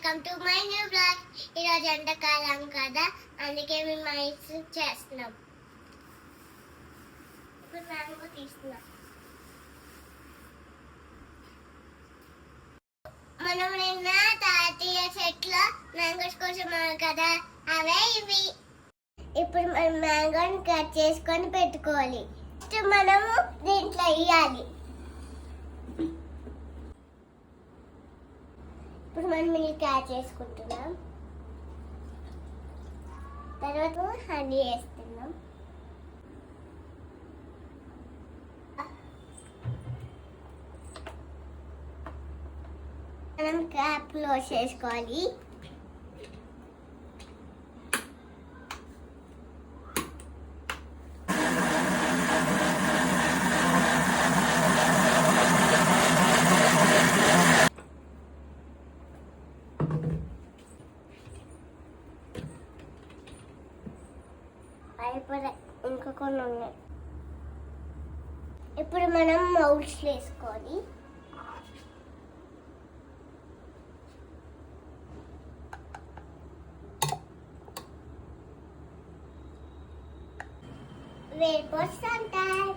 Welcome to my new blog. ఈరోజు ఎండాకాలం కదా, అందుకే మేము ఐస్ చేస్తున్నాం. ఇప్పుడు మ్యాంగో తీస్తున్నాం. మనం నిన్న తాతయ్య చెట్ల మ్యాంగోస్ కోసం కదా, అవే ఇవి. ఇప్పుడు మనం మ్యాంగోని కట్ చేసుకొని పెట్టుకోవాలి. మనము దీంట్లో వేయాలి. ఇప్పుడు మనం మిల్క్ యాడ్ చేసుకుంటున్నాం. తర్వాత హనీ వేస్తున్నాం. మనం క్యాప్ క్లోజ్ చేసుకోవాలి. ఇంకా కొన్ని ఉన్నాయి. ఇప్పుడు మనం మౌల్డ్స్ వేసుకోవాలి. వేడిపోస్తుంటాయి.